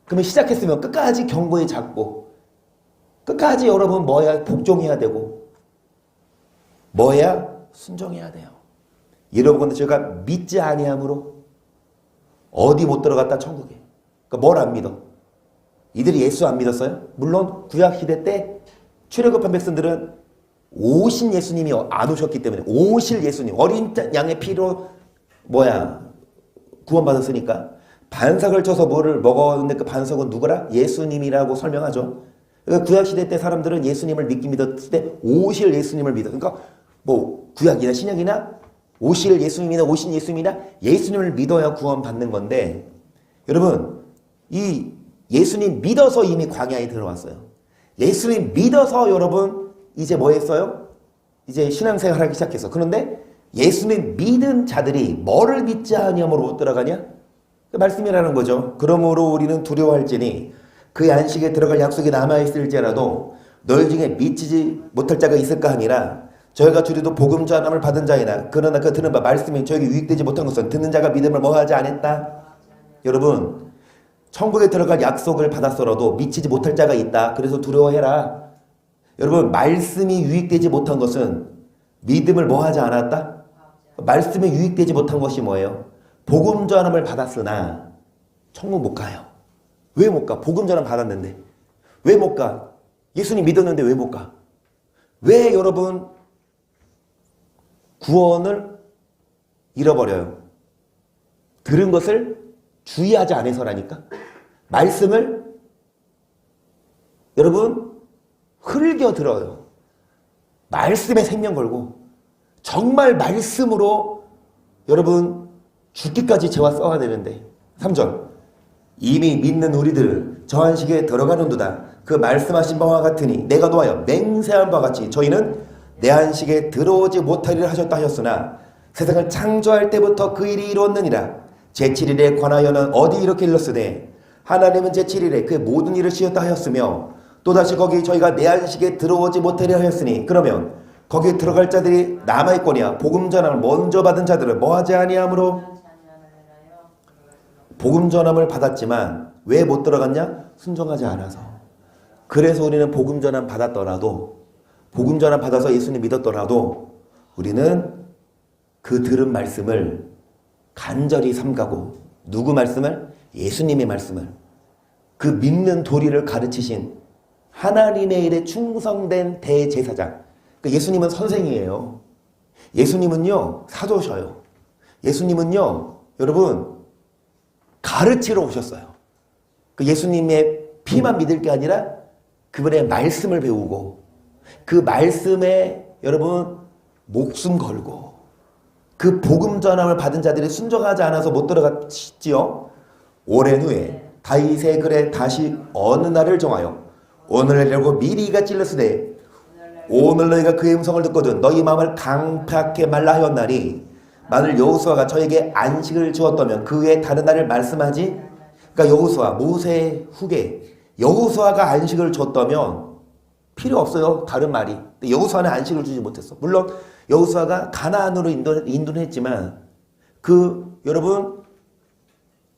그러면 시작했으면 끝까지 견고히 잡고 끝까지 여러분 뭐야 복종해야 되고 뭐야 순종해야 돼요. 여러분 제가 믿지 아니함으로 어디 못 들어갔다 천국에. 그러니까 뭘 안 믿어? 이들이 예수 안 믿었어요? 물론 구약시대 때 출애굽한 백성들은 오신 예수님이 안 오셨기 때문에 오실 예수님 어린 양의 피로 구원받았으니까 반석을 쳐서 뭐를 먹었는데 그 반석은 누구라? 예수님이라고 설명하죠. 그러니까 구약시대 때 사람들은 예수님을 믿었을 때 오실 예수님을 믿어. 그러니까 뭐 구약이나 신약이나 오실 예수님이나 오신 예수님이나 예수님을 믿어야 구원받는 건데 여러분 이 예수님 믿어서 이미 광야에 들어왔어요. 예수님 믿어서 여러분 이제 뭐 했어요? 이제 신앙생활 하기 시작했어. 그런데 예수님 믿은 자들이 뭐를 믿지 아니함으로 못 들어가냐? 그 말씀이라는 거죠. 그러므로 우리는 두려워할지니 그의 안식에 들어갈 약속이 남아있을지라도 너희 중에 믿지 못할 자가 있을까 하니라. 저희가 주리도 복음 전함을 받은 자이나 그러나 그 들은 바 말씀이 저에게 유익되지 못한 것은 듣는 자가 믿음을 뭐하지 않았다. 여러분 천국에 들어갈 약속을 받았어라도 미치지 못할 자가 있다. 그래서 두려워해라. 여러분 말씀이 유익되지 못한 것은 믿음을 뭐하지 않았다? 말씀에 유익되지 못한 것이 뭐예요? 복음 전함을 받았으나 천국 못 가요. 왜 못 가? 복음 전함 받았는데 왜 못 가? 예수님 믿었는데 왜 못 가? 왜 여러분 구원을 잃어버려요? 들은 것을 주의하지 않아서라니까. 말씀을 여러분 흘겨 들어요. 말씀에 생명 걸고 정말 말씀으로 여러분 죽기까지 죄와 싸워야 되는데 3절 이미 믿는 우리들 저 안식에 들어가는도다. 그 말씀하신 바와 같으니 내가 노하여 맹세한 바와 같이 저희는 내 안식에 들어오지 못하리라 하셨다 하셨으나 세상을 창조할 때부터 그 일이 이루었느니라. 제7일에 관하여는 어디 이렇게 일렀으되 하나님은 제7일에 그 모든 일을 쉬었다 하였으며 또다시 거기 저희가 내 안식에 들어오지 못하리라 하였으니 그러면 거기에 들어갈 자들이 남아있거냐 복음 전함을 먼저 받은 자들은 뭐하지 아니하므로. 복음 전함을 받았지만 왜 못 들어갔냐? 순종하지 않아서. 그래서 우리는 복음 전함 받았더라도 복음 전함 받아서 예수님 믿었더라도 우리는 그 들은 말씀을 간절히 삼가고 누구 말씀을? 예수님의 말씀을 그 믿는 도리를 가르치신 하나님의 일에 충성된 대제사장. 그러니까 예수님은 선생이에요. 예수님은요 사도셔요. 예수님은요 여러분 가르치러 오셨어요. 그 예수님의 피만 믿을 게 아니라 그분의 말씀을 배우고 그 말씀에 여러분 목숨 걸고 그 복음 전함을 받은 자들이 순종하지 않아서 못 들어갔지요. 오랜 후에 다윗의 글에 다시 어느 날을 정하여 오늘을 열고 미리가 찔렀으되 오늘 너희가 그의 음성을 듣거든 너희 마음을 강팍하게 말라 하였나니 만일 여호수아가 저에게 안식을 주었다면 그 외에 다른 날을 말씀하지. 그러니까 여호수아 모세 후계 여호수아가 안식을 줬다면 필요 없어요. 다른 말이. 여호수아는 안식을 주지 못했어. 물론 여호수아가 가나안으로 인도를 했지만 그 여러분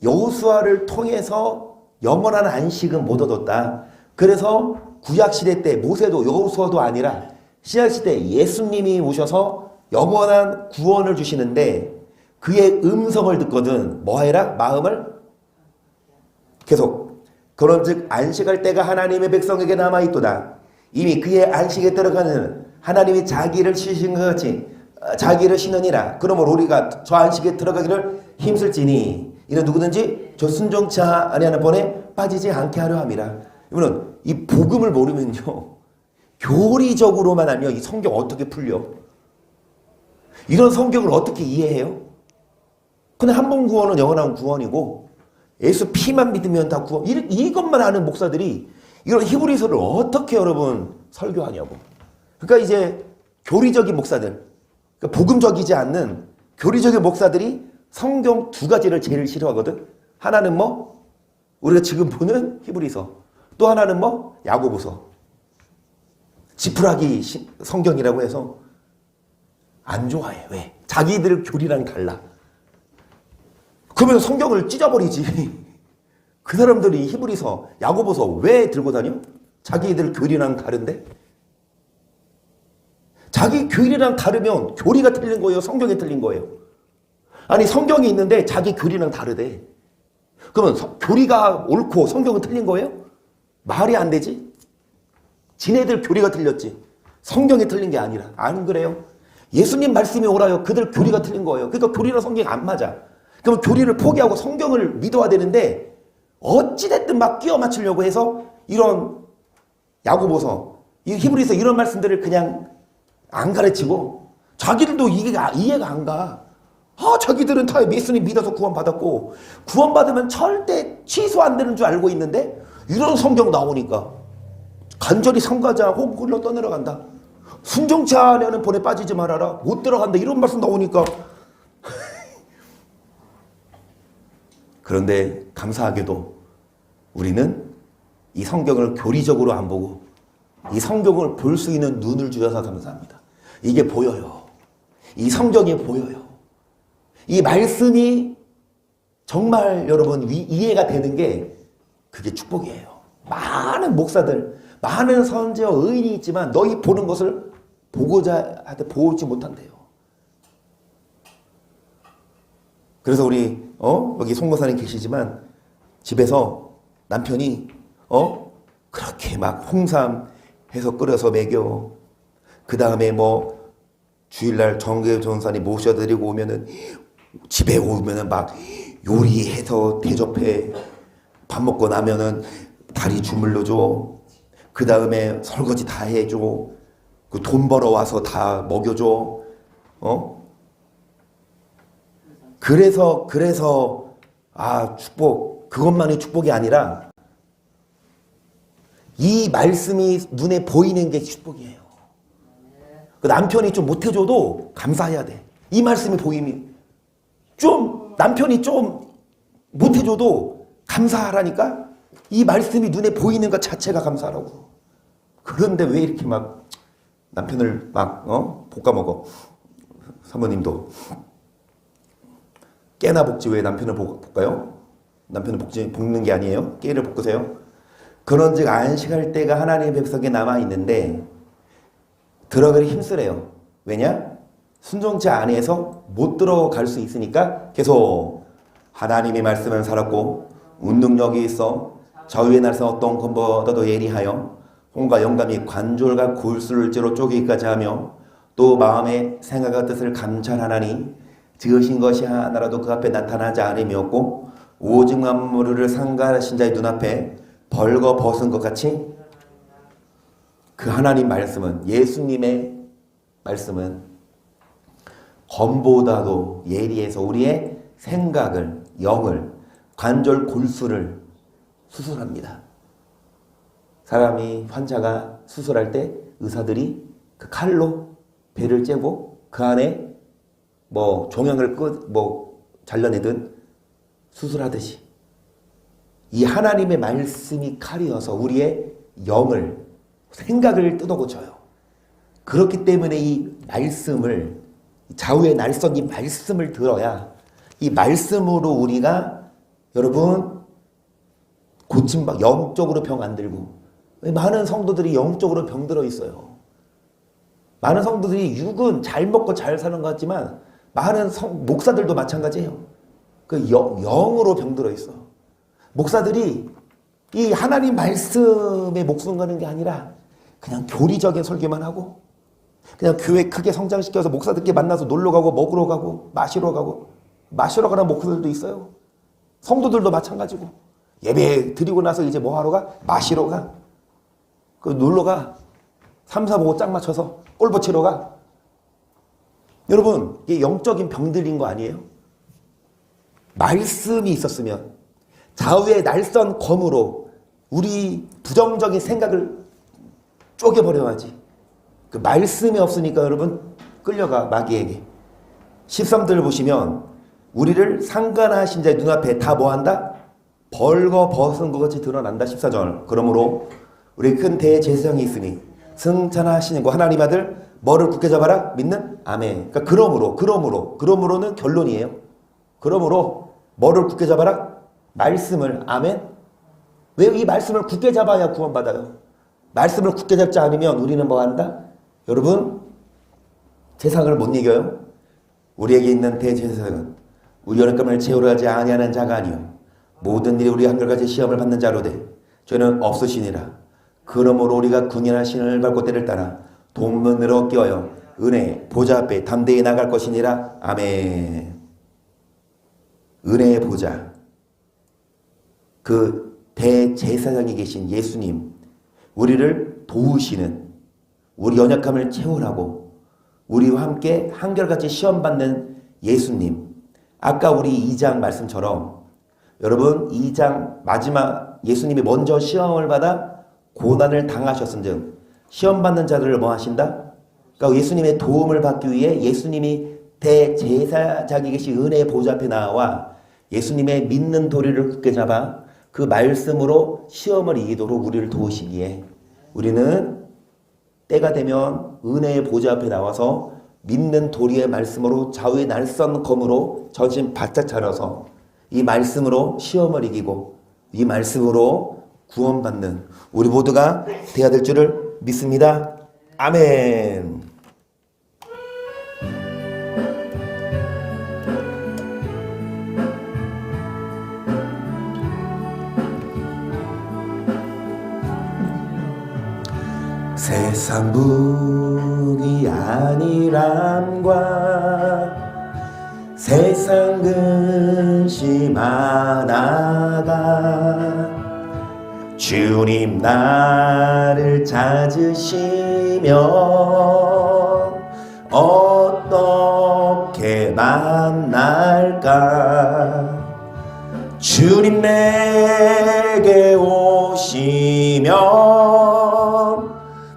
여호수아를 통해서 영원한 안식은 못 얻었다. 그래서 구약시대 때 모세도 여호수아도 아니라 신약시대 예수님이 오셔서 영원한 구원을 주시는데 그의 음성을 듣거든 뭐해라? 마음을 계속 그런즉 안식할 때가 하나님의 백성에게 남아있도다. 이미 그의 안식에 들어가는 하나님이 자기를 쉬신 것 같이 자기를 쉬느니라. 그러므로 우리가 저 안식에 들어가기를 힘쓸지니 이는 누구든지 저 순종치 아니하는 번에 빠지지 않게 하려 함이라. 이분은 이 복음을 모르면요 교리적으로만 하면 이 성경 어떻게 풀려? 이런 성경을 어떻게 이해해요? 근데 한 번 구원은 영원한 구원이고 예수 피만 믿으면 다 구원. 이것만 아는 목사들이 이런 히브리서를 어떻게 여러분 설교하냐고. 그러니까 이제 교리적인 목사들, 그러니까 복음적이지 않는 교리적인 목사들이 성경 두 가지를 제일 싫어하거든. 하나는 뭐 우리가 지금 보는 히브리서, 또 하나는 뭐 야고보서. 지푸라기 성경이라고 해서 안 좋아해. 왜? 자기들 교리랑 달라. 그러면 성경을 찢어버리지. 그 사람들이 히브리서, 야고보서 왜 들고 다녀? 자기들 교리랑 다른데? 자기 교리랑 다르면 교리가 틀린 거예요? 성경이 틀린 거예요? 아니 성경이 있는데 자기 교리랑 다르대. 그러면 교리가 옳고 성경은 틀린 거예요? 말이 안 되지. 지네들 교리가 틀렸지 성경이 틀린 게 아니라. 안 그래요? 예수님 말씀이 옳아요. 그들 교리가 틀린 거예요. 그러니까 교리랑 성경이 안 맞아. 그러면 교리를 포기하고 성경을 믿어야 되는데 어찌됐든 막 끼워 맞추려고 해서 이런 야고보서, 이 히브리서 이런 말씀들을 그냥 안 가르치고 자기들도 이해가 안 가. 자기들은 다 예수님 믿어서 구원받았고 구원받으면 절대 취소 안 되는 줄 알고 있는데 이런 성경 나오니까 간절히 삼가자 혹 흘러 떠내려간다. 순종치 않으려는 본에 빠지지 말아라. 못 들어간다. 이런 말씀 나오니까 그런데 감사하게도 우리는 이 성경을 교리적으로 안 보고 이 성경을 볼 수 있는 눈을 주셔서 감사합니다. 이게 보여요. 이 성경이 보여요. 이 말씀이 정말 여러분 이해가 되는 게 그게 축복이에요. 많은 목사들, 많은 선지자 의인이 있지만 너희 보는 것을 보고자 하되 보지 못한대요. 그래서 우리 여기 송모사님 계시지만 집에서 남편이 그렇게 막 홍삼 해서 끓여서 먹여. 그 다음에 뭐 주일날 정계 전사님 모셔드리고 오면은 집에 오면은 막 요리해서 대접해. 밥 먹고 나면은 다리 주물러 줘. 그 다음에 설거지 다 해줘. 그 돈 벌어 와서 다 먹여줘. 그래서 축복, 그것만이 축복이 아니라 이 말씀이 눈에 보이는 게 축복이에요. 그 남편이 좀 못해줘도 감사해야 돼. 이 말씀이 보이면 좀 남편이 좀 못해줘도 감사하라니까. 이 말씀이 눈에 보이는 것 자체가 감사하라고. 그런데 왜 이렇게 막 남편을 막 볶아먹어. 사모님도 깨나 볶지 왜 남편을 볶아요? 남편을 볶는 게 아니에요. 깨를 볶으세요. 그런즉 안식할 때가 하나님의 백성에 남아있는데 들어가기 힘쓰래요. 왜냐? 순종치 안에서 못 들어갈 수 있으니까 계속 하나님의 말씀은 살았고 운능력이 있어 저위의 날선 어떤 것보다도 예리하여 혼과 영감이 관절과 골수를 찌로 쪼개기까지 하며 또 마음의 생각과 뜻을 감찰하나니 지으신 것이 하나라도 그 앞에 나타나지 않음이 없고 오직 만물을 상가하신 자의 눈앞에 벌거 벗은 것 같이 그 하나님 말씀은 예수님의 말씀은 검보다도 예리해서 우리의 생각을 영을 관절 골수를 수술합니다. 사람이 환자가 수술할 때 의사들이 그 칼로 배를 째고 그 안에 종양을 잘라내든 수술하듯이 이 하나님의 말씀이 칼이어서 우리의 영을 생각을 뜯어고쳐요. 그렇기 때문에 이 말씀을 좌우의 날선 이 말씀을 들어야 이 말씀으로 우리가 여러분 고침받 영적으로 병 안 들고 많은 성도들이 영적으로 병들어 있어요. 많은 성도들이 육은 잘 먹고 잘 사는 것 같지만 많은 목사들도 마찬가지예요. 그 영으로 병들어 있어. 목사들이 이 하나님 말씀에 목숨 거는 게 아니라 그냥 교리적인 설교만 하고 그냥 교회 크게 성장시켜서 목사들끼리 만나서 놀러 가고 먹으러 가고 마시러 가는 목사들도 있어요. 성도들도 마찬가지고 예배 드리고 나서 이제 뭐 하러 가? 마시러 가. 그 놀러 가. 3, 4, 5 짝 맞춰서 골프 치러 가. 여러분 이게 영적인 병들인 거 아니에요? 말씀이 있었으면 좌우의 날선 검으로 우리 부정적인 생각을 쪼개버려야지. 그 말씀이 없으니까 여러분 끌려가 마귀에게. 13절을 보시면 우리를 상관하신 자의 눈앞에 다 뭐한다? 벌거 벗은 것 같이 드러난다. 14절. 그러므로 우리 큰 대제사장이 있으니 승천하시는 거 하나님 아들 뭐를 굳게 잡아라? 믿는? 아멘. 그러니까 그러므로는 결론이에요. 그러므로 뭐를 굳게 잡아라? 말씀을. 아멘. 왜 이 말씀을 굳게 잡아야 구원받아요? 말씀을 굳게 잡지 않으면 우리는 뭐 한다? 여러분 세상을 못 이겨요. 우리에게 있는 대제사장은 우리 연약함을 채우려 하지 아니하는 자가 아니요 모든 일이 우리 한결같이 시험을 받는 자로 돼 죄는 없으시니라. 그러므로 우리가 군인한 신을 밟고 때를 따라 동문으로 끼어요 은혜 보좌 앞에 담대히 나갈 것이니라. 아멘. 은혜의 보좌, 그 대제사장이 계신 예수님, 우리를 도우시는, 우리 연약함을 채우라고 우리와 함께 한결같이 시험받는 예수님. 아까 우리 2장 말씀처럼 여러분 2장 마지막 예수님이 먼저 시험을 받아 고난을 당하셨은즉 시험받는 자들을 뭐 하신다? 그러니까 예수님의 도움을 받기 위해 예수님이 대제사장이 계신 은혜의 보좌 앞에 나와 예수님의 믿는 도리를 굳게 잡아 그 말씀으로 시험을 이기도록 우리를 도우시기에 우리는 때가 되면 은혜의 보좌 앞에 나와서 믿는 도리의 말씀으로 좌우의 날선 검으로 정신 바짝 차려서 이 말씀으로 시험을 이기고 이 말씀으로 구원받는 우리 모두가 되어야 될 줄을 믿습니다. 아멘. 세상 분이 아니람과 세상 근심 하나가 주님 나를 찾으시면 어떻게 만날까? 주님 내게 오시면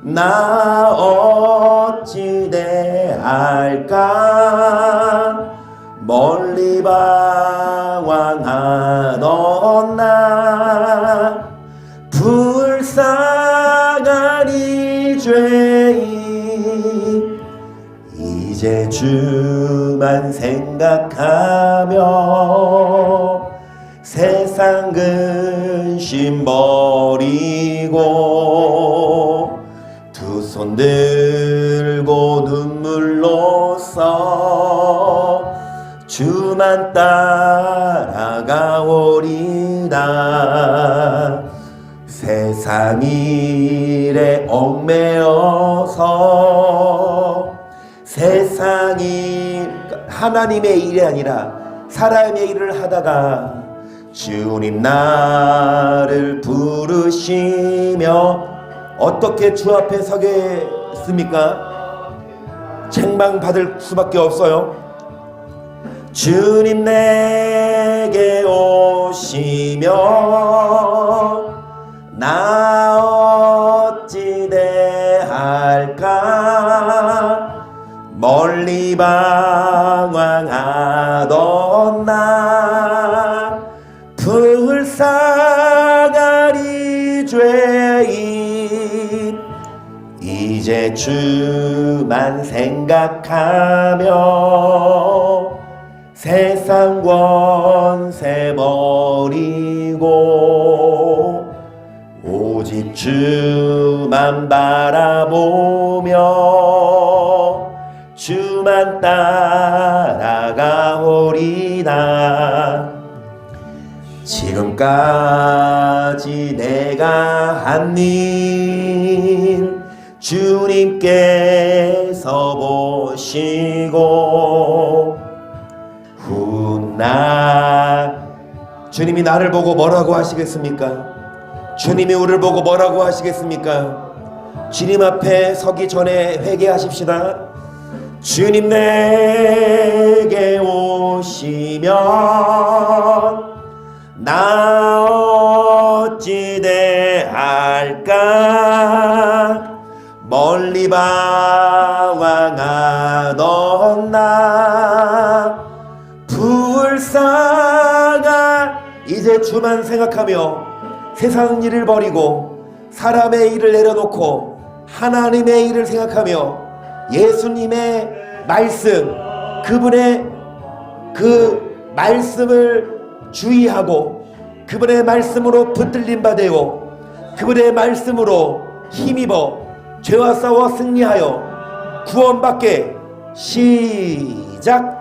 나 어찌 할까 멀리 방황하던 나 불쌍한 이 죄인 이제 주만 생각하며 세상 근심 버리고 두 손 들고 눈물로써 주만 따라가오리다. 세상 일에 얽매여서 세상이 하나님의 일이 아니라 사람의 일을 하다가 주님 나를 부르시며 어떻게 주 앞에 서겠습니까? 책망받을 수밖에 없어요. 주님 내게 오시면 나 어찌 대할까 멀리 방황하던 나 불쌍한 이 죄인 이제 주만 생각하며 세상 권세 버리고 오직 주만 바라보며 주만 따라가오리다. 지금까지 내가 한 일 주님께서 보시고 훗날 주님이 나를 보고 뭐라고 하시겠습니까? 주님이 우리를 보고 뭐라고 하시겠습니까? 주님 앞에 서기 전에 회개하십시다. 주님 내게 오시면 나 어찌 대할까 멀리 방황하던 나 불쌍한 이제 주만 생각하며 세상 일을 버리고 사람의 일을 내려놓고 하나님의 일을 생각하며 예수님의 말씀 그분의 그 말씀을 주의하고 그분의 말씀으로 붙들림 받되고 그분의 말씀으로 힘입어 죄와 싸워 승리하여 구원받게 시작.